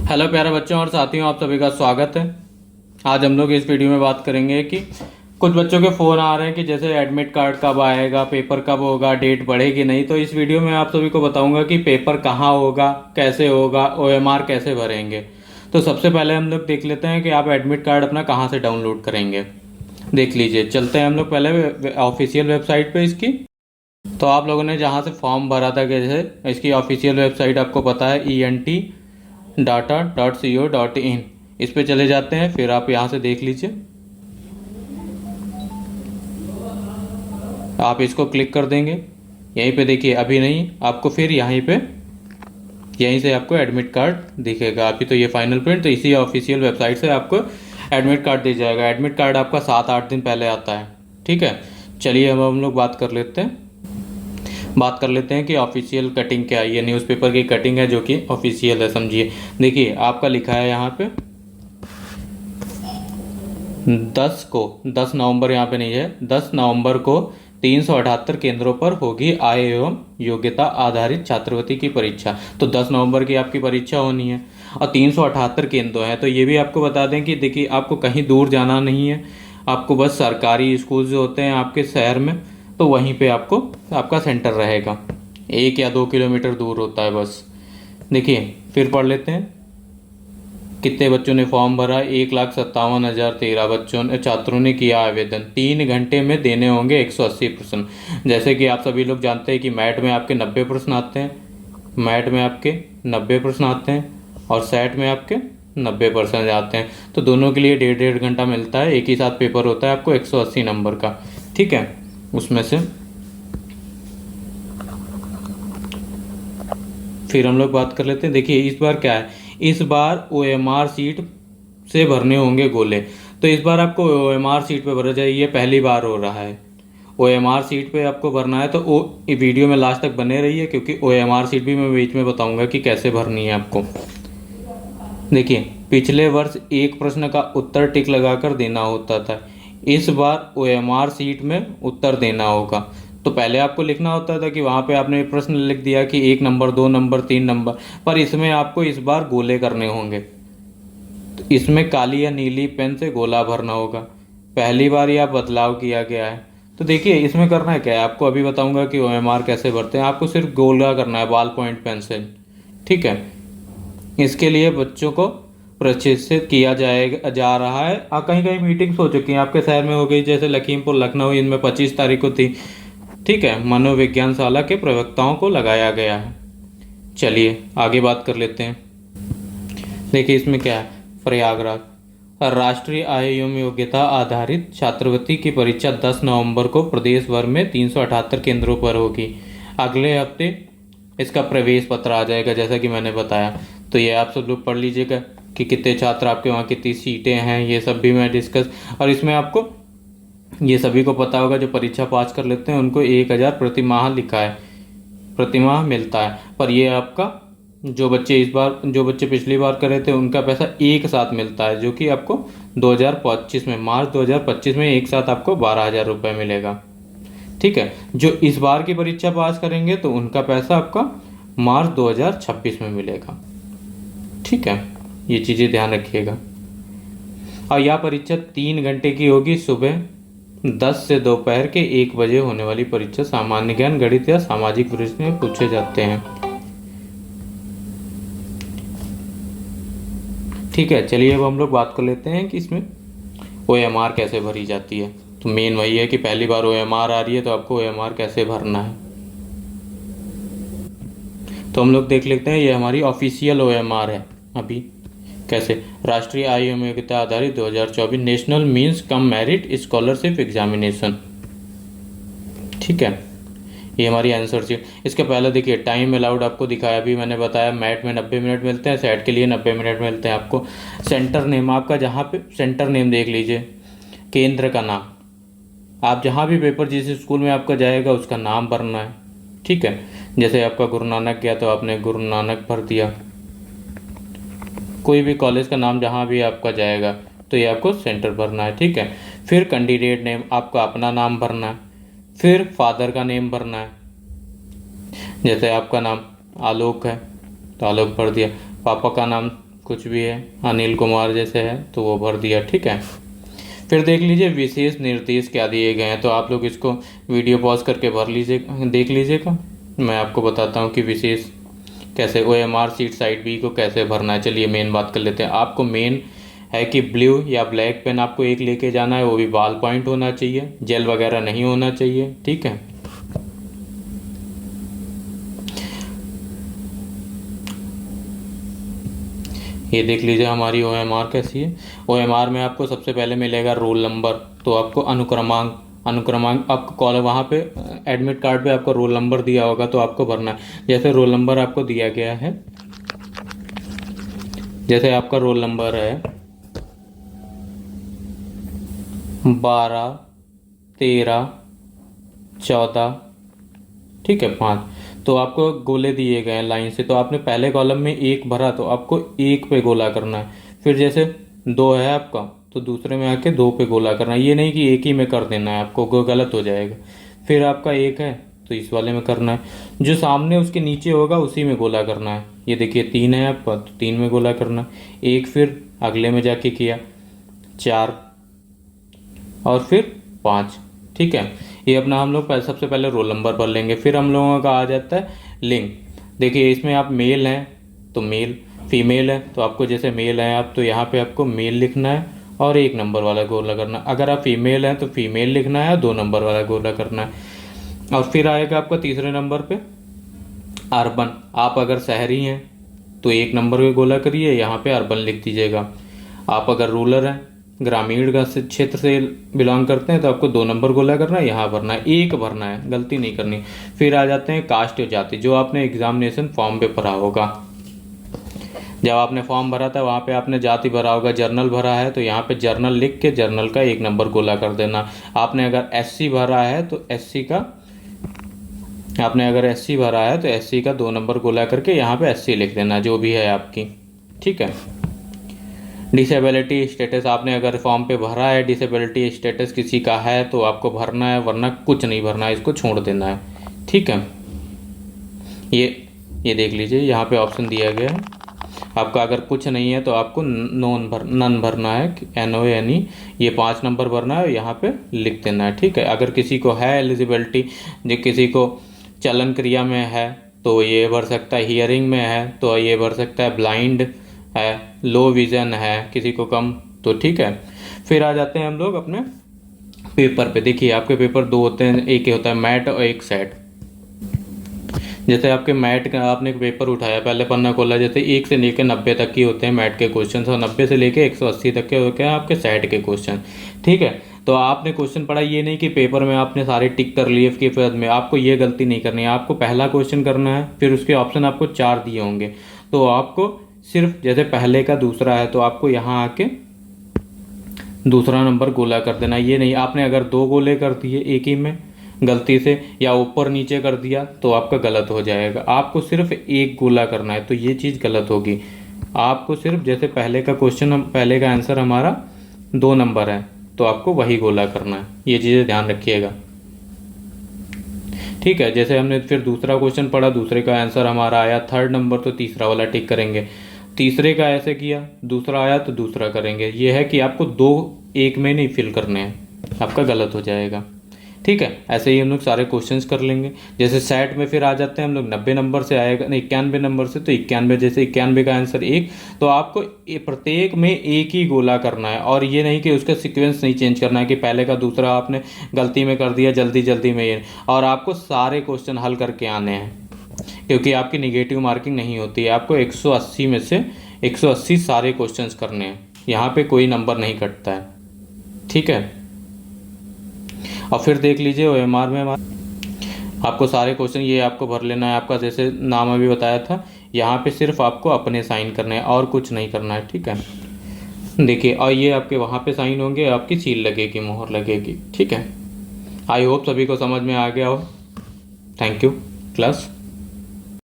Hello प्यारे बच्चों और साथियों, आप सभी का स्वागत है। आज हम लोग इस वीडियो में बात करेंगे कि कुछ बच्चों के फ़ोन आ रहे हैं कि जैसे एडमिट कार्ड कब आएगा, पेपर कब होगा, डेट बढ़ेगी नहीं। तो इस वीडियो में आप सभी को बताऊंगा कि पेपर कहाँ होगा, कैसे होगा, ओएमआर कैसे भरेंगे। तो सबसे पहले हम लोग देख लेते हैं कि आप एडमिट कार्ड अपना कहाँ से डाउनलोड करेंगे। देख लीजिए, चलते हैं हम लोग पहले ऑफिशियल वेबसाइट पर इसकी। तो आप लोगों ने जहाँ से फॉर्म भरा था, जैसे इसकी ऑफिशियल वेबसाइट आपको पता है ENT-data.co.in, इस पे चले जाते हैं। फिर आप यहाँ से देख लीजिए, आप इसको क्लिक कर देंगे। यहीं पे देखिए, अभी नहीं, आपको फिर यहीं से आपको एडमिट कार्ड दिखेगा। अभी तो ये फाइनल प्रिंट, तो इसी ऑफिशियल वेबसाइट से आपको एडमिट कार्ड दे जाएगा। एडमिट कार्ड आपका 7-8 दिन पहले आता है। ठीक है, चलिए अब हम लोग बात कर लेते हैं कि ऑफिशियल कटिंग क्या है। ये न्यूज़पेपर की कटिंग है जो कि ऑफिशियल है, समझिए। देखिए, आपका लिखा है यहाँ पे 10 नवंबर, यहाँ पे नहीं है, 10 नवंबर को 378 केंद्रों पर होगी आय एवं योग्यता आधारित छात्रवृत्ति की परीक्षा। तो 10 नवंबर की आपकी परीक्षा होनी है और 378 केंद्र हैं। तो ये भी आपको बता दें कि देखिए, आपको कहीं दूर जाना नहीं है। आपको बस सरकारी स्कूल जो होते हैं आपके शहर में, तो वहीं पे आपको आपका सेंटर रहेगा। 1 या 2 किलोमीटर दूर होता है बस। देखिए, फिर पढ़ लेते हैं कितने बच्चों ने फॉर्म भरा। 1,57,013 छात्रों ने किया आवेदन। 3 घंटे में देने होंगे 180 प्रश्न। जैसे कि आप सभी लोग जानते हैं कि मैट में आपके 90 प्रश्न आते हैं, और सेट में आपके 90% आते हैं। तो दोनों के लिए 1.5 घंटा मिलता है। एक ही साथ पेपर होता है आपको 180 नंबर का। ठीक है, उसमें से फिर हम लोग बात कर लेते हैं। देखिए, इस बार क्या है, इस बार ओएमआर सीट से भरने होंगे गोले। तो इस बार आपको ओएमआर सीट पे भरा जाए, ये पहली बार हो रहा है। ओएमआर सीट पे आपको भरना है, तो वीडियो में लास्ट तक बने रहिए, क्योंकि ओएमआर सीट भी मैं बीच में बताऊंगा कि कैसे भरनी है आपको। देखिए, पिछले वर्ष एक प्रश्न का उत्तर टिक लगाकर देना होता था। इस बार ओएमआर सीट में उत्तर देना होगा। तो पहले आपको लिखना होता था कि वहाँ पे आपने प्रश्न लिख दिया कि 1 नंबर, 2 नंबर, 3 नंबर, पर इसमें आपको इस बार गोले करने होंगे। तो इसमें काली या नीली पेन से गोला भरना होगा। पहली बार यह बदलाव किया गया है। तो देखिए, इसमें करना है क्या है, आपको अभी बताऊंगा कि ओएमआर कैसे भरते हैं। आपको सिर्फ गोला करना है, बॉल पॉइंट पेंसिल। ठीक है, इसके लिए बच्चों को प्रशिक्षित किया जा रहा है। कहीं कहीं मीटिंग्स हो चुकी हैं, आपके शहर में हो गई, जैसे लखीमपुर, लखनऊ, इनमें 25 तारीख को थी। ठीक है, मनोविज्ञान शाला के प्रवक्ताओं को लगाया गया है। चलिए आगे बात कर लेते हैं। देखिए, इसमें क्या है, प्रयागराज राष्ट्रीय आय एवं योग्यता आधारित छात्रवृत्ति की परीक्षा 10 नवंबर को प्रदेश भर में 378 केंद्रों पर होगी। अगले हफ्ते इसका प्रवेश पत्र आ जाएगा, जैसा कि मैंने बताया। तो ये आप सब लोग पढ़ लीजिएगा कि कितने छात्र आपके वहाँ, कितनी सीटें हैं, ये सब भी मैं डिस्कस। और इसमें आपको ये सभी को पता होगा, जो परीक्षा पास कर लेते हैं उनको 1,000 प्रति माह लिखा है, प्रति माह मिलता है। पर ये आपका जो बच्चे पिछली बार करे थे, उनका पैसा एक साथ मिलता है, जो कि आपको 2025 में, मार्च 2025 में एक साथ आपको 12,000 रुपये मिलेगा। ठीक है, जो इस बार की परीक्षा पास करेंगे तो उनका पैसा आपका मार्च 2026 में मिलेगा। ठीक है, ये चीज़ें ध्यान रखिएगा। और यह परीक्षा 3 घंटे की होगी। सुबह 10 से दोपहर के 1 बजे होने वाली परीक्षा सामान्य ज्ञान, गणित या सामाजिक प्रश्न में पूछे जाते हैं। ठीक है, चलिए अब हम लोग बात कर लेते हैं कि इसमें ओएमआर कैसे भरी जाती है। तो मेन वही है कि पहली बार ओएमआर आ रही है, तो आपको ओएमआर कैसे भरना है। तो हम लोग देख लेते हैं, ये हमारी ऑफिशियल ओएमआर है। अभी कैसे, राष्ट्रीय आय एवं योग्यता आधारित 2024 national means cum merit scholarship examination. ठीक है, ये हमारी आंसर शीट। इसके पहले देखिए, टाइम अलाउड आपको दिखाया, अभी मैंने बताया मैट में 90 मिनट मिलते हैं, सेट के लिए 90 मिनट मिलते हैं आपको। सेंटर नेम आपका, जहाँ पे सेंटर नेम देख लीजिए, केंद्र का नाम, आप जहाँ भी पेपर जिस स्कूल में आपका जाएगा उसका नाम भरना है। ठीक है, जैसे आपका गुरु नानक गया तो आपने गुरु नानक भर दिया। कोई भी कॉलेज का नाम जहाँ भी आपका जाएगा तो ये आपको सेंटर भरना है। ठीक है, फिर कैंडिडेट नेम, आपका अपना नाम भरना है। फिर फादर का नेम भरना है, जैसे आपका नाम आलोक है तो आलोक भर दिया। पापा का नाम कुछ भी है, अनिल कुमार जैसे है तो वो भर दिया, ठीक है। फिर देख लीजिए विशेष निर्देश क्या दिए गए हैं, तो आप लोग इसको वीडियो पॉज करके भर लीजिए, देख लीजिएगा। मैं आपको बताता हूँ कि विशेष कैसे OMR सीट साइड बी को कैसे भरना है। चलिए मेन बात कर लेते हैं। आपको मेन है कि ब्लू या ब्लैक पेन आपको एक लेके जाना है, वो भी बॉल पॉइंट होना चाहिए, जेल वगैरह नहीं होना चाहिए, ठीक है। ये देख लीजिए हमारी OMR कैसी है। OMR में आपको सबसे पहले मिलेगा रोल नंबर, तो आपको अनुक्रमांक आपको कॉल वहाँ पे एडमिट कार्ड पे आपको रोल नंबर दिया होगा तो आपको भरना है। जैसे रोल नंबर आपको दिया गया है, जैसे आपका रोल नंबर है 12, 13, 14, ठीक है, 5, तो आपको गोले दिए गए हैं लाइन से, तो आपने पहले कॉलम में 1 भरा तो आपको 1 पे गोला करना है। फिर जैसे 2 है आपका तो दूसरे में आके 2 पे गोला करना है, ये नहीं कि एक ही में कर देना है आपको, गलत हो जाएगा। फिर आपका 1 है तो इस वाले में करना है, जो सामने उसके नीचे होगा उसी में गोला करना है। ये देखिए 3 है आपका तो 3 में गोला करना है। 1 फिर अगले में जाके किया, 4 और फिर 5, ठीक है। ये अपना हम लोग सबसे पहले रोल नंबर भर लेंगे। फिर हम लोगों का आ जाता है लिंग। देखिए इसमें आप मेल हैं तो मेल, फीमेल है तो आपको जैसे मेल हैं आप तो यहाँ पे आपको मेल लिखना है और 1 नंबर वाला गोला करना है। अगर आप फीमेल हैं तो फीमेल लिखना है, 2 नंबर वाला गोला करना है। और फिर आएगा आपका तीसरे नंबर पे अर्बन। आप अगर शहरी हैं तो 1 नंबर का गोला करिए, यहाँ पे अर्बन लिख दीजिएगा। आप अगर रूरल हैं, ग्रामीण का क्षेत्र से बिलोंग करते हैं तो आपको 2 नंबर गोला करना है, यहाँ भरना है, 1 भरना है, गलती नहीं करनी। फिर आ जाते हैं कास्ट और जाति, जो आपने एग्जामिनेशन फॉर्म पे भरा होगा। जब आपने फॉर्म भरा था वहाँ पे आपने जाति भरा होगा, जर्नल भरा है तो यहाँ पे जर्नल लिख के जर्नल का 1 नंबर गोला कर देना। आपने अगर SC भरा है तो SC का, आपने अगर SC भरा है तो SC का 2 नंबर गोला करके यहाँ पे SC लिख देना, जो भी है आपकी, ठीक है। डिसेबिलिटी स्टेटस आपने अगर फॉर्म पे भरा है, डिसेबिलिटी स्टेटस किसी का है तो आपको भरना है, वरना कुछ नहीं भरना है, इसको छोड़ देना है, ठीक है। ये देख लीजिए यहाँ पे ऑप्शन दिया गया है। आपका अगर कुछ नहीं है तो आपको नन भरना है, NONE, ये 5 नंबर भरना है, यहाँ पे लिख देना है, ठीक है। अगर किसी को है एलिजिबिलिटी, जो किसी को चलन क्रिया में है तो ये भर सकता है, हियरिंग में है तो ये भर सकता है, ब्लाइंड है, लो विजन है किसी को कम, तो ठीक है। फिर आ जाते हैं हम लोग अपने पेपर पे। देखिए आपके पेपर 2 होते हैं, एक होता है मैट और एक सेट। जैसे आपके मैट का आपने पेपर उठाया, पहले पन्ना खोला, जैसे 1 से लेकर 90 तक की होते हैं मैट के क्वेश्चन और 90 से लेकर 180 तक के होते हैं आपके सेट के क्वेश्चन, ठीक है। तो आपने क्वेश्चन पढ़ा, ये नहीं कि पेपर में आपने सारे टिक कर लिए, इसके बाद में आपको ये गलती नहीं करनी है। आपको पहला क्वेश्चन करना है, फिर उसके ऑप्शन आपको 4 दिए होंगे, तो आपको सिर्फ जैसे पहले का दूसरा है तो आपको यहाँ आके दूसरा नंबर गोला कर देना। ये नहीं आपने अगर 2 गोले कर दिए एक ही में गलती से या ऊपर नीचे कर दिया तो आपका गलत हो जाएगा। आपको सिर्फ 1 गोला करना है, तो ये चीज़ गलत होगी। आपको सिर्फ जैसे पहले का क्वेश्चन, पहले का आंसर हमारा 2 नंबर है तो आपको वही गोला करना है, ये चीज़ें ध्यान रखिएगा, ठीक है। जैसे हमने फिर दूसरा क्वेश्चन पढ़ा, दूसरे का आंसर हमारा आया 3rd नंबर तो तीसरा वाला टिक करेंगे। तीसरे का ऐसे किया, दूसरा आया तो दूसरा करेंगे। ये है कि आपको 2 एक में नहीं फिल करने हैं, आपका गलत हो जाएगा, ठीक है। ऐसे ही हम लोग सारे क्वेश्चंस कर लेंगे। जैसे सेट में फिर आ जाते हैं हम लोग 90 नंबर से आएगा, 91 नंबर से, तो 91, जैसे 91 का आंसर 1, तो आपको प्रत्येक में 1 ही गोला करना है। और ये नहीं कि उसका सीक्वेंस नहीं चेंज करना है कि पहले का दूसरा आपने गलती में कर दिया जल्दी जल्दी में ये। और आपको सारे क्वेश्चन हल करके आने हैं, क्योंकि आपकी निगेटिव मार्किंग नहीं होती है। आपको 180 में से 180 सारे क्वेश्चंस करने हैं, यहाँ पे कोई नंबर नहीं कटता है, ठीक है। और फिर देख लीजिए OMR में आपको सारे क्वेश्चन ये आपको भर लेना है। आपका जैसे नाम अभी बताया था, यहाँ पे सिर्फ आपको अपने साइन करने हैं और कुछ नहीं करना है, ठीक है। देखिए और ये आपके वहाँ पे साइन होंगे, आपकी सील लगेगी, मोहर लगेगी, ठीक है। आई होप सभी को समझ में आ गया हो। Thank you class.